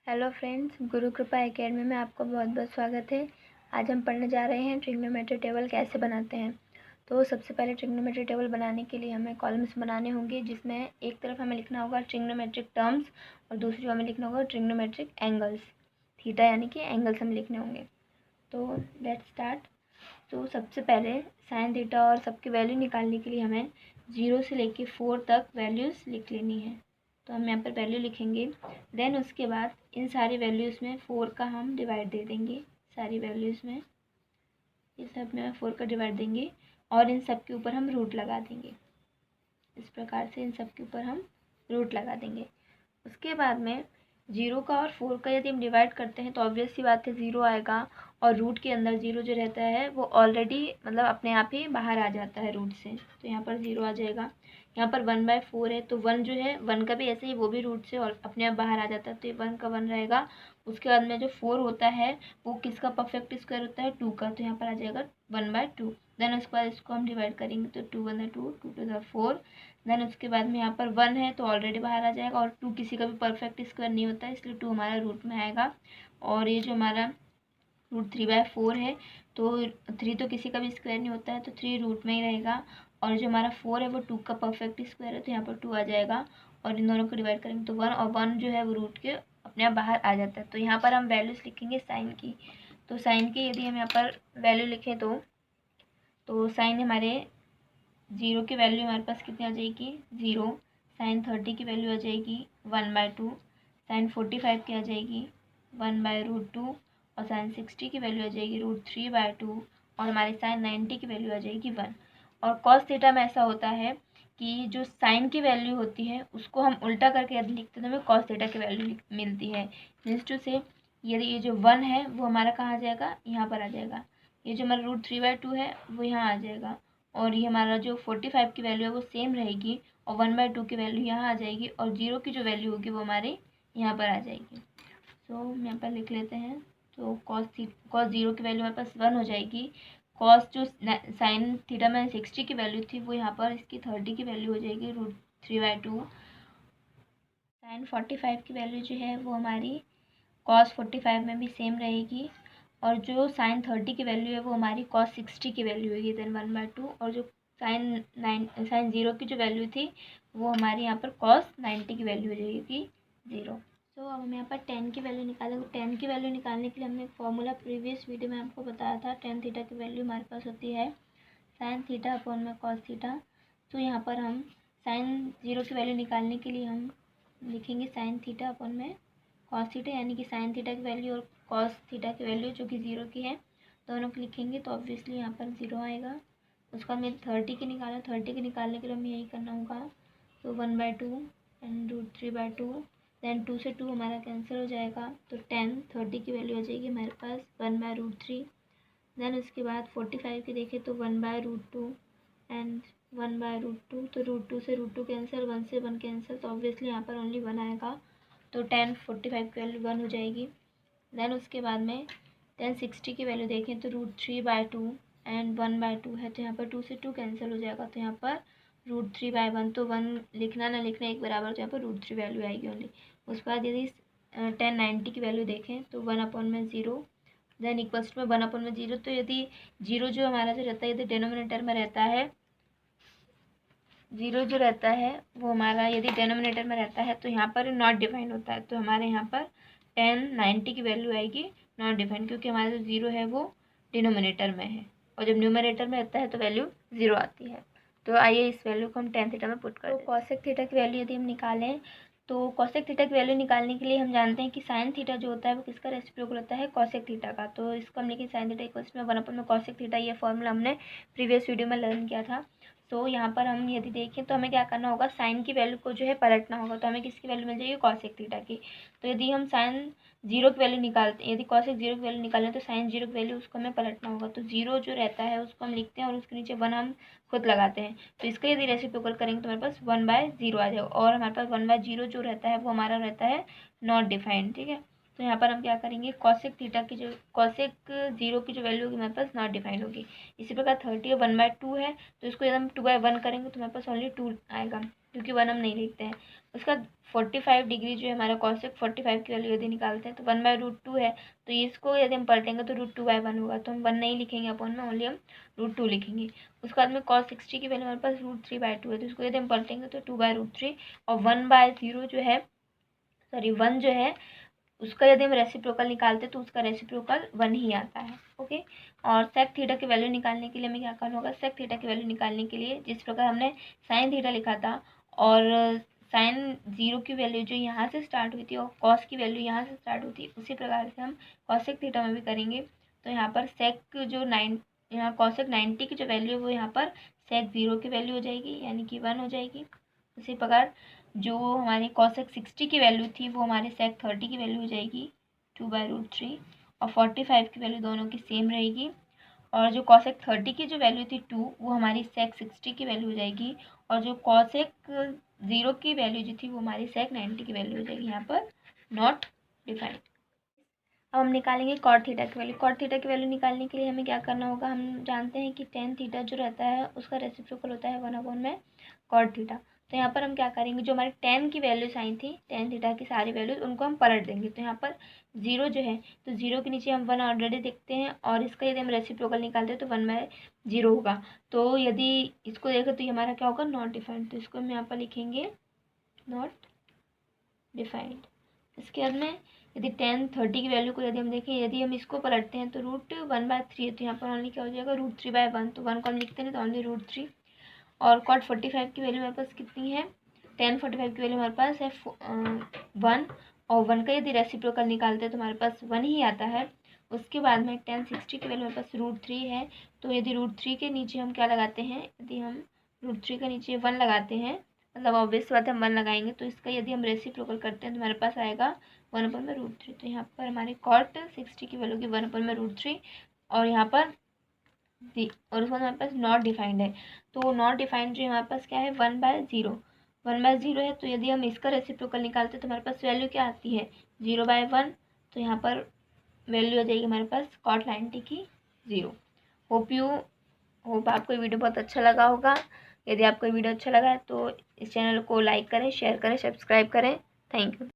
Hello friends, गुरु कृपा academy में आपका बहुत बहुत स्वागत है। आज हम पढ़ने जा रहे हैं ट्रिग्नोमेट्री टेबल कैसे बनाते हैं। तो सबसे पहले ट्रिग्नोमेट्री टेबल बनाने के लिए हमें कॉलम्स बनाने होंगे, जिसमें एक तरफ हमें लिखना होगा ट्रिग्नोमेट्रिक टर्म्स और दूसरी हमें लिखना होगा ट्रिग्नोमेट्रिक एंगल्स, थीटा यानी कि एंगल्स हमें लिखने होंगे। तो लेट्स स्टार्ट। तो सबसे पहले साइन थीटा और सबकी वैल्यू निकालने के लिए हमें 0 से लेके 4 तक वैल्यूज़ लिख लेनी है। तो हम यहाँ पर वैल्यू लिखेंगे। देन उसके बाद इन सारी वैल्यूज़ में 4 का हम डिवाइड दे देंगे। सारी वैल्यूज़ में इस सब में 4 का डिवाइड देंगे और इन सब के ऊपर हम रूट लगा देंगे। इस प्रकार से इन सब के ऊपर हम रूट लगा देंगे। उसके बाद में 0 का और 4 का यदि हम डिवाइड करते हैं तो ऑब्वियस सी बात है 0 आएगा, और रूट के अंदर 0 जो रहता है वो ऑलरेडी मतलब अपने आप ही बाहर आ जाता है रूट से, तो यहाँ पर 0 आ जाएगा। यहाँ पर 1/4 है तो 1 जो है 1 का भी ऐसे ही वो भी रूट से और अपने आप बाहर आ जाता है, तो ये 1 का 1 रहेगा। उसके बाद में जो 4 होता है वो किसका परफेक्ट स्क्वायर होता है, 2 का, तो यहाँ पर आ जाएगा 1/2। देन उसके बाद इसको हम डिवाइड करेंगे तो 2 1 2 2 2 4। देन उसके बाद में यहाँ पर 1 है तो ऑलरेडी बाहर आ जाएगा, और 2 किसी का भी परफेक्ट स्क्वायर नहीं होता है, इसलिए 2 हमारा रूट में आएगा। और ये जो हमारा रूट 3/4 है तो 3 तो किसी का भी स्क्वायर नहीं होता है, तो 3 रूट में ही रहेगा। और जो हमारा 4 है वो 2 का परफेक्ट स्क्वायर है, तो यहाँ पर 2 आ जाएगा। और इन दोनों को डिवाइड करेंगे तो 1, और 1 जो है वो रूट के अपने आप बाहर आ जाता है। तो यहाँ पर हम वैल्यूज़ लिखेंगे साइन की। तो साइन की यदि हम यहाँ पर वैल्यू लिखें तो साइन हमारे 0 की वैल्यू हमारे पास कितनी आ जाएगी, 0। साइन 30 की वैल्यू आ जाएगी 1/2। साइन 45 की आ जाएगी 1/√2। और साइन 60 की वैल्यू आ जाएगी √3/2। और हमारे साइन 90 की वैल्यू आ जाएगी 1। और कॉस थीटा में ऐसा होता है कि जो साइन की वैल्यू होती है उसको हम उल्टा करके यदि लिखते हैं तो हमें कॉस थीटा की वैल्यू मिलती है। मीन्स टू से यदि ये जो 1 है वो हमारा कहाँ आ जाएगा, यहाँ पर आ जाएगा। ये जो हमारा √3/2 है वो यहाँ आ जाएगा। और ये हमारा जो 45 की वैल्यू है वो सेम रहेगी, और 1/2 की वैल्यू यहाँ आ जाएगी, और 0 की जो वैल्यू होगी वो हमारे यहाँ पर आ जाएगी। सो हम यहाँ पर लिख लेते हैं। तो कॉस 0 की वैल्यू हमारे पास 1 हो जाएगी। कॉस जो साइन थीटा में 60 की वैल्यू थी वो यहाँ पर इसकी 30 की वैल्यू हो जाएगी √3/2। साइन 45 की वैल्यू जो है वो हमारी कॉस 45 में भी सेम रहेगी, और जो साइन 30 की वैल्यू है वो हमारी कॉस 60 की वैल्यू होगी देन 1/2। और जो साइन 0 की जो वैल्यू थी वो हमारी यहाँ पर कॉस 90 की वैल्यू हो जाएगी 0। तो अब हम यहाँ पर 10 की वैल्यू निकालेंगे। 10 की वैल्यू निकालने के लिए हमने एक फॉर्मूला प्रीवियस वीडियो में आपको बताया था। tan थीटा की वैल्यू हमारे पास होती है साइन थीटा अपॉन में कॉस थीटा। तो यहाँ पर हम साइन 0 की वैल्यू निकालने के लिए हम लिखेंगे साइन थीटा अपॉन में कॉस थीटा, यानी कि साइन थीटा की वैल्यू और कॉस थीटा की वैल्यू जो कि 0 की है दोनों को लिखेंगे, तो ऑब्वियसली यहाँ पर 0 आएगा। उसका हमें 30 की निकालना, 30 की निकालने के लिए हमें यही करना होगा। तो 1/2 एंड √3/2। देन 2 से 2 हमारा कैंसिल हो जाएगा, तो 10 30 की वैल्यू आ जाएगी हमारे पास 1/√3। देन उसके बाद 45 की देखें तो 1/√2 एंड 1/√2। तो √2 से √2 कैंसिल, 1 से 1 कैंसिल, तो ऑब्वियसली यहाँ पर ओनली 1 आएगा। तो 10 45 की वैल्यू 1 हो जाएगी। देन उसके बाद में 10 60 की वैल्यू देखें तो √3/2 एंड 1/2 है, तो यहाँ पर 2 से 2 कैंसिल हो जाएगा, तो यहाँ पर √3/1। तो 1 लिखना ना लिखना एक बराबर, तो यहाँ पर √3 वैल्यू आएगी ओनली। उसके बाद यदि 10 90 की वैल्यू देखें तो 1/0 देन इक्वल्स में 1/0। तो यदि 0 जो हमारा जो रहता है यदि डिनोमिनेटर में रहता है, 0 जो रहता है वो हमारा यदि डिनोमिनेटर में रहता है तो यहाँ पर नॉट डिफाइंड होता है, तो हमारे यहाँ पर 10 90 की वैल्यू आएगी नॉट डिफाइंड, क्योंकि हमारा जो 0 है वो डिनोमिनेटर में है, और जब न्यूमरेटर में रहता है तो वैल्यू 0 आती है। तो आइए इस वैल्यू को हम tan थीटा में पुट कर दें। तो कॉसेक थीटा की वैल्यू यदि हम निकालें तो कॉसेक थीटा की वैल्यू निकालने के लिए हम जानते हैं कि साइन थीटा जो होता है वो किसका रेसिप्रोकल होता है, कॉसेक थीटा का। तो इसको हम लिखें साइन थीटा इक्वल्स में 1 में कॉसेक थीटा। ये फॉर्मूला हमने प्रीवियस वीडियो में लर्न किया था। तो यहाँ पर हम यदि देखें तो हमें क्या करना होगा, साइन की वैल्यू को जो है पलटना होगा, तो हमें किसकी वैल्यू मिल जाएगी, कॉसेक थीटा की। तो यदि हम साइन 0 की वैल्यू निकालते हैं, यदि कॉसेक 0 की वैल्यू निकालें तो साइन 0 की वैल्यू उसको हमें पलटना होगा। तो 0 जो रहता है उसको हम लिखते हैं और उसके नीचे 1 हम खुद लगाते हैं। तो इसका यदि रेसिप्रोकल करेंगे तो हमारे पास 1/0 आ जाएगा, और हमारे पास 1/0 जो रहता है वो हमारा रहता है नॉट डिफाइंड, ठीक है। तो यहाँ पर हम क्या करेंगे, कॉसेक थीटा की जो कॉसेक 0 की जो वैल्यू होगी हमारे पास नॉट डिफाइंड होगी। इसी प्रकार 30 1/2 है, तो इसको यदि हम 2/1 करेंगे तो हमारे पास ओनली 2 आएगा। क्योंकि 1 हम नहीं लिखते हैं। उसका 45 डिग्री जो है हमारा कॉसेक 45 की वैल्यू यदि निकालते हैं तो 1/√2 है, तो इसको यदि हम पलटेंगे तो √2/1 होगा, तो हम 1 नहीं लिखेंगे अपॉन में, ओनली हम √2 लिखेंगे। उसके बाद में cos 60 की वैल्यू हमारे पास √3/2 है, तो इसको यदि हम पलटेंगे तो 2/√3, और 1/0 जो है, सॉरी 1 जो है उसका यदि हम रेसिप्रोकल निकालते तो उसका रेसिप्रोकल 1 ही आता है। ओके, और सेक थीटा की वैल्यू निकालने के लिए हमें क्या करना होगा, सेक थीटा की वैल्यू निकालने के लिए जिस प्रकार हमने साइन थीटा लिखा था और साइन 0 की वैल्यू जो यहाँ से स्टार्ट हुई थी और कॉस की वैल्यू यहाँ से स्टार्ट हुई थी, उसी प्रकार से हम कॉसेक थीटा में भी करेंगे। तो यहाँ पर सेक जो यहाँ कॉसेक 90 की जो वैल्यू है वो यहाँ पर सेक 0 की वैल्यू हो जाएगी, यानी कि 1 हो जाएगी। उसी प्रकार जो हमारी कॉसेक 60 की वैल्यू थी वो हमारे सेक 30 की वैल्यू हो जाएगी 2/√3, और 45 की वैल्यू दोनों की सेम रहेगी। और जो कॉसेक 30 की जो वैल्यू थी 2, वो हमारी सेक 60 की वैल्यू हो जाएगी, और जो कॉसेक 0 की वैल्यू जो थी वो हमारी सेक 90 की वैल्यू हो जाएगी, यहाँ पर नॉट डिफाइंड। अब हम निकालेंगे कॉट थीटा की वैल्यू। कॉट थीटा की वैल्यू निकालने के लिए हमें क्या करना होगा, हम जानते हैं कि टेन थीटा जो रहता है उसका रेसिप्रोकल होता है 1/में कॉट थीटा। तो यहाँ पर हम क्या करेंगे, जो हमारे टेन की वैल्यूज आई थी, टेन थीटा की सारी वैल्यूज उनको हम पलट देंगे। तो यहाँ पर 0 जो है, तो 0 के नीचे हम 1 ऑलरेडी देखते हैं, और इसका यदि हम रेसिप्रोकल निकालते हैं तो 1/0 होगा। तो यदि इसको देखें तो ये हमारा क्या होगा, नॉट डिफाइंड। तो इसको हम यहाँ पर लिखेंगे नॉट डिफाइंड। इसके बाद में यदि 10 30 की वैल्यू को यदि हम देखें, यदि हम इसको पलटते हैं तो √1/3 है, तो यहाँ पर ओनली क्या हो जाएगा, √3/1। तो 1 को हम लिखते हैं तो ओनली √3। और कॉट 45 की वैल्यू हमारे पास कितनी है, 1045 की वैल्यू हमारे पास है 1, और 1 का यदि रेसिप्रोकल निकालते हैं तो हमारे पास 1 ही आता है। उसके बाद में 1060 की वैल्यू हमारे पास √3 है, तो यदि √3 के नीचे हम क्या लगाते हैं, यदि हम √3 के नीचे 1 लगाते हैं, मतलब ऑब्वियस बात है हम 1 लगाएंगे, तो इसका यदि हम रेसिप्रोकल करते हैं तो हमारे पास आएगा 1/√3। तो यहाँ पर हमारे कॉट 60 की वैल्यू की 1/√3, और यहाँ पर और उसके बाद हमारे पास नॉट डिफाइंड है। तो नॉट डिफाइंड जो हमारे पास क्या है, 1/0, 1/0 है। तो यदि हम इसका रेसिप्रोकल निकालते हैं तो हमारे पास वैल्यू क्या आती है, 0/1। तो यहाँ पर वैल्यू आ जाएगी हमारे पास कॉट 90 की 0। होप आपको ये वीडियो बहुत अच्छा लगा होगा। यदि आपको ये वीडियो अच्छा लगा है तो इस चैनल को लाइक करें, शेयर करें, सब्सक्राइब करें। Thank you.